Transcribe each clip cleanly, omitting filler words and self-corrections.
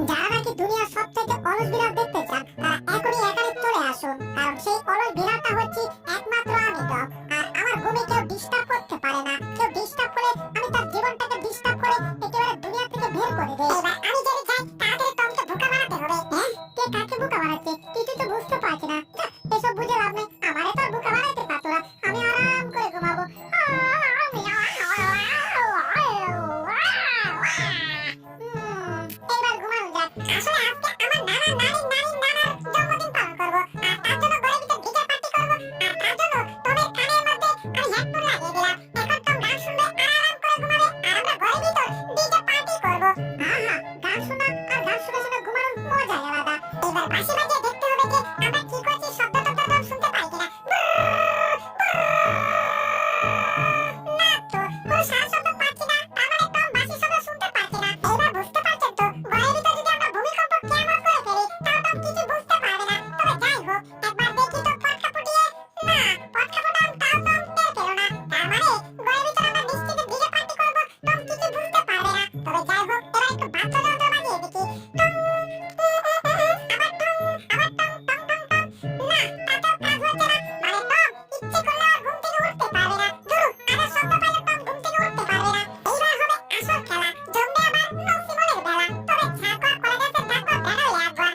যারা নাকি দুনিয়ার সবথেকে অলস বিড়াল দেখতে চান তারা এখনই এখানে চলে আসুন, কারণ সেই অলস বিড়ালটা হচ্ছে একমাত্র আমি ডগ। আর আমার ঘুমে কেউ ডিস্টার্ব করতে পারে না। কেউ ডিস্টার্ব করলে আমি তার জীবনটাকে ডিস্টার্ব করে একেবারে দুনিয়া থেকে বের করে দেই। এবার আমি যদি যাই তাড়াতাড়ি টমকে বোকা বানাতে হবে। হ্যাঁ, কে কাকে বোকা বানাচ্ছে কিছুই তো বুঝতে পারছি না। এসব বুঝে লাভ নেই, আমারে তো আর বোকা বানাইতে পারতো না। আমি আরাম করে ঘুমাবো। এবার ঘুমানো যাক। আসলে আজকে আমার নানা নানার জন্মদিন পালন করবো, আর তার জন্য ঘরের ভিতর ডিজে পার্টি করবো। আর তার জন্য টমের কানের মধ্যে আমি হেডফোন লাগিয়ে দিলাম। এখন টম গান শুনবে আর আরাম করে ঘুমাবে, আর আমরা ঘরের ভিতর ডিজে পার্টি করবো। আহা, গান শোনা আর গান শুনে শুনে ঘুমানোর মজাই আলাদা। এবার বাঁশি বাজিয়ে দেখতে হবে যে আমরা কি করছি, শব্দ টব্দ টম শুনতে পাই কিনা। না তো, কোনো সারা শব্দ পাচ্ছি না, তার মানে টম বাঁশির শব্দ শুনতে পাচ্ছে না। এবার বুঝতে পারছেন তো, ঘরের ভিতর যদি আমরা ভূমিকম্প কেমন করে ফেলি তাও টম কিছু বুঝতে পারবে না। তবে যাই হোক, একবার দেখি তো পটকা ফুটিয়ে। না, পটকা ফুটাম তাও টম টের পেল না। তার মানে ঘরের ভিতর আমরা নিশ্চিত ডিজে পার্টি করবো, টম কিছু বুঝতে পারবে না। তবে যাই হোক, এবার একটু বাদ্যযন্ত্র বাজিয়ে দেখি। টং, আবার টং, আবার টং টং টং টং। না, তাতেও কাজ হচ্ছে না। মানে টম ইচ্ছে করলে আর ঘুম থেকে উঠতে পারবে না। ধুর, আবার শব্দ পাইলে টম ঘুম থেকে উঠতে পারবে না। এইবার হবে আসল খেলা, জমবে আবার নসিমনের বেলা। তবে ঝাঁকুয়া কলা গাছের ডাকুয়া বেরোয় একবার।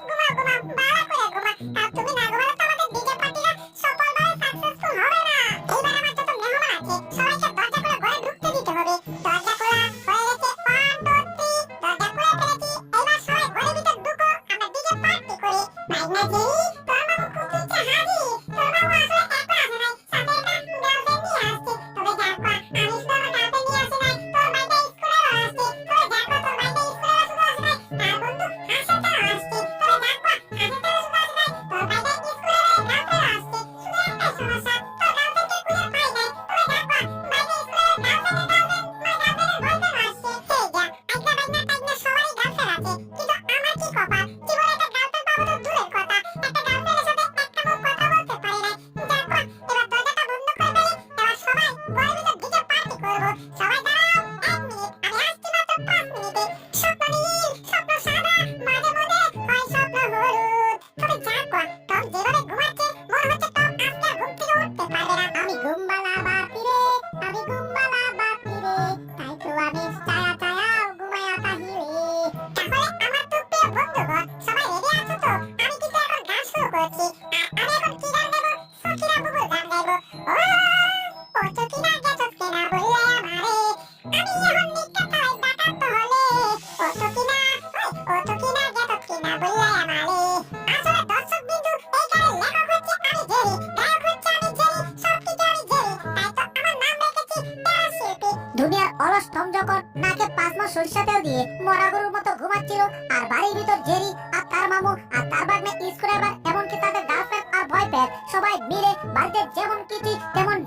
ঘুমা ঘুমা, ভালো করে ঘুমা। আর তুমি না ঘুমালে তো আমাদের ডিজে পার্টিটা সফলভাবে সাকসেসফুল হবে না। এইবার আমার যত মেহমান আছে সবাইকে দরজা খুলে ঘরে ঢুকতে দিতে হবে। দরজা খোলা হয়ে গেছে, 1 2 3, দরজা খুলে ফেলেছি। এইবার সবাই ঘরের ভিতর ঢুকো, আমরা ডিজে পার্টি করি। মাইনা জেরি, তোর মামু কুকিতে হাজির। তোর মামু আসলে একা আসে নাই, সাথে একটা গার্লফ্রেন্ড নিয়ে আসছে। তবে জানবা, আমি শুধু আমার গার্লফ্রেন্ড নিয়ে আসি নাই, তোর বাইটা স্কুলেরও আসছে। তবে জানবা, তোর বাইটা স্কুলেরও শুধু আসে নাই, তার বন্ধু হাসেটাও আসছে। তবে জানবা, হাসেটাও শুধু আসে নাই, তোর বাইটা স্কুলের গার্লফ্রেন্ড আসছে। শুধু একটাই সমস্যা, তোর গার্লফ্রেন্ডকে খুঁজে পাই নাই। তবে জানবা, বাইটা স্কুলের গার্লফ্রেন্ডের বয়ফ্রেন্ড আসছে। সেই যা, আইগা বাইনা টাইগনা সবারই গার্লফ্রেন্ড আছে, কিন্তু আমার কি কপাল, জীবনে একটা গার্লফ্রেন্ড পাবো তো দূরের কথা, একটা গার্লফ্রেন্ডের সাথে একটা মুখ কথা বলতে পারি নাই। জানবা, এবার দরজাটা বন্ধ করে ফেলি। এবার সবাই ঘরের ভিতর ডিজে পার্টি করবো। সবাই দাঁড়াও, 1 মিনিট, আমি আসছি মাত্র 5 মিনিটে। স্বপ্ন নীল, স্বপ্ন সাদা, মাঝে মধ্যে হয় স্বপ্ন হলুদ। তবে জানবা, টম যেভাবে ঘুমাচ্ছে মনে হচ্ছে টম আজকে আর ঘুম থেকে উঠতে পারবে না। আমি ঘুমবালা বাপি রে, আমি ঘুমবালা বাপি রে, তাই তো আমি চায়া চায়া ঘুমায়া তাহি রে। তাহলে আমার তো প্রিয় বন্ধুগণ, সবাই রেডি আছো তো? আমি কিন্তু এখন গান শুরু করছি। আর আমি এখন কি গান গাইবো? সকিনা বুবুর গান গাইবো। ও সকিনা গেছস কেনা বললে আমারে, আমি এখন নিকা তাই ডাকাত হলে। ও সকিনা, ও সকিনা গেছস কেনা বললে আমারে। আসলে দর্শক বিন্দু, এই গানের লেখক হচ্ছে আমি জেরি, গায়ক হচ্ছে আমি জেরি, সবকিছু আমি জেরি, তাই তো আমার নাম রেখেছি প্যারাশিল্পী। দুনিয়ার অলস টম যখন নাকে 5 মাস সরিষা তেল দিয়ে মরা গরুর মতো ঘুমাচ্ছিল, আর বাড়ির ভিতর জেরি আর তার মামু আর তার বাগনে স্ক্রাইবার, এমনকি তাদের গার্লফ্রেন্ড আর বয়ফ্রেন্ড সবাই মিলে বাড়িতে যেমন কিছু তেমন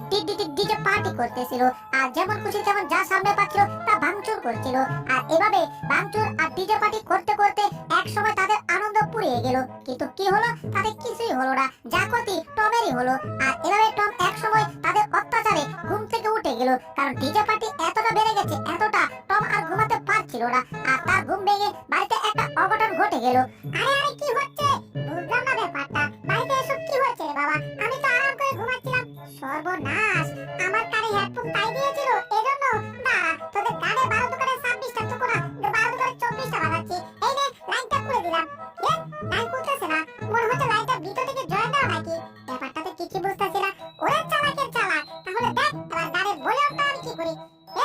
ডিজে পার্টি করতেছিল, আর যেমন খুশি তেমন যা সামনে পাচ্ছিল তা ভাঙচুর করছিল। আর এভাবে ভাঙচুর আর ডিজে পার্টি করতে করতে এক সময় তাদের আনন্দ পুড়িয়ে গেল। কিন্তু কি হলো, তাদের কিছুই হলো না, যা ক্ষতি টমেরই হলো। আর এভাবে টম এক সময় তাদের অত্যাচারে ঘুম থেকে উঠে গেল, কারণ ডিজে পার্টি এতটা বেড়ে গেছে, এতটা টম আর ঘুমাতে পারছিল না। আর তার ঘুম ভেঙে বাড়িতে একটা অঘটন ঘটে গেল। আরে আরে, কি হচ্ছে? বুঝলাম না ব্যাপারটা। বাড়িতে এসব কি হচ্ছে রে বাবা? আমি তো আরাম করে ঘুমাচ্ছিলাম। সর্বনাশ, আমার কানে হেডফোন তাই দিয়েছিল, এজন্য। দাঁড়া, তোদের কানে 12 দোকানে 26টা চুকো না, 12 দোকানে 24টা বাজাচ্ছি। এই নে, লাইনটা খুলে দিলাম। এ, লাইন খুলতেছে না, মনে হচ্ছে লাইনটা ভিতর থেকে জয়েন দেওয়া নাকি। ব্যাপারটাতে কিছু বুঝতেছি না। ওরে চালাকের চালাক, তাহলে দেখ এবার গানের ভলিউমটা আমি কি করি।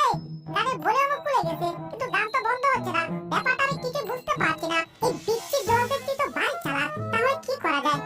এই, গানের ভলিউম খুলে গেছে, কিন্তু গান তো বন্ধ হচ্ছে না। ব্যাপারটা আমি কিছু বুঝতে পারছি না। এই বিচ্ছি জলদের তো বাইক চালাক, তাহলে কি করা যায়?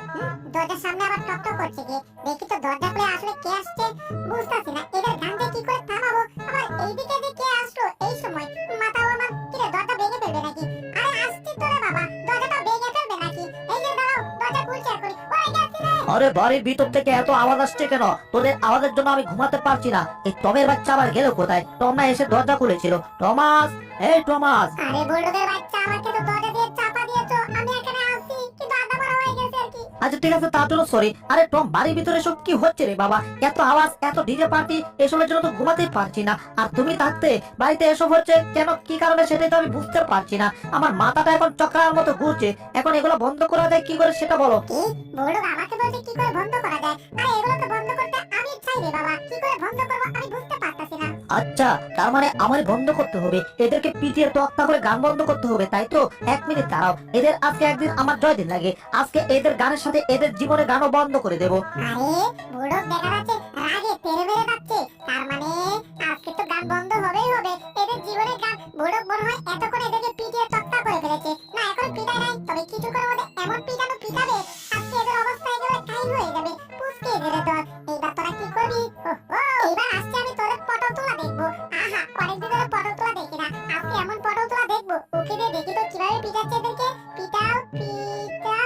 দরজার সামনে আবার টক টক করছে কি? দেখি তো দরজা খুলে আসলে কে আসছে। বুঝতেছি না, এদের গানটা কি করে থামাবো। আবার এইদিকে যে কে আসলো এই সময়, মাথা আমার কিরে, দরজা ভেঙে ফেলবে নাকি? আরে আসছি তো রে বাবা, দরজাটা ভেঙে ফেলবে নাকি? এই যে দাঁড়াও, দরজা খুলছে এখনই। ওই গেছি রে। আরে বাড়ির ভিতর থেকে এত আওয়াজ আসছে কেন? তোদের আওয়াজের জন্য আমি ঘুমাতে পারছি না। এই টমের বাচ্চা আবার গেল কোথায়? টম না এসে দরজা খুলেছিল। টমাস, এই টমাস। আরে বুলডোগের বাচ্চা, আমাকে তো দরজা দিয়ে চাপা দিয়েছো। আমি এখানে আসছি, কিন্তু আধা মারা হয়ে গেছে আর কি। আজ আচ্ছা ঠিক আছে, তার জন্য সরি। আরে টম, বাড়ির ভিতরে সব কি হচ্ছে রে বাবা? এত আওয়াজ, এত ডিজে পার্টি, এসবের জন্য তো ঘুমাতেই পারছি না। আর তুমি থাকতে বাড়িতে এসব হচ্ছে কেন, কি কারণে সেটাই তো আমি বুঝতে পারছি না। আমার মাথাটা এখন চক্রার মতো ঘুরছে। এখন এগুলো বন্ধ করা যায় কি করে সেটা বলো। কি বড় আমাকে বলছে কি করে বন্ধ করা যায়? আরে এগুলো তো বন্ধ করতে আমি চাই রে বাবা, কি করে বন্ধ করব আমি বুঝতে পারতাছি না। আচ্ছা, তার মানে আমার বন্ধ করতে হবে, এদেরকে পিটিয়ে তক্তা করে গান বন্ধ করতে হবে, তাই তো? 1 মিনিট দাঁড়াও, এদের আজকে একদিন আমার জয়দিন লাগে, আজকে এদের গানের সাথে এদের জীবনে গানও বন্ধ করে দেবো। আরে বড় দেখা যাচ্ছে রাগে তেরে মেরে যাচ্ছে, তার মানে আজকে তো গান বন্ধ হবেই হবে। এদের জীবনের গান বড় মনে হয় এতক্ষণ এদেরকে পিটিয়ে তক্তা করে ফেলেছে। না এখন পিটায় নাই, তবে কিছুক্ষণের মধ্যে এমন পিটানো পিটাবে আজকে এদের অবস্থা একেবারে টাইম হয়ে যাবে। পুষ্কে দেবে তোর। এইবার তোরা কি করবি? এইবার আসছে আমি তোদের পটল তোলা দেখবো। আহা অনেকদিন ধরে পটল তোলা দেখি না, আজকে এমন পটল তোলা দেখবো। ওকে দিয়ে দেখি তো কিভাবে পিটাচ্ছে এদেরকে। পিটাও পিটাও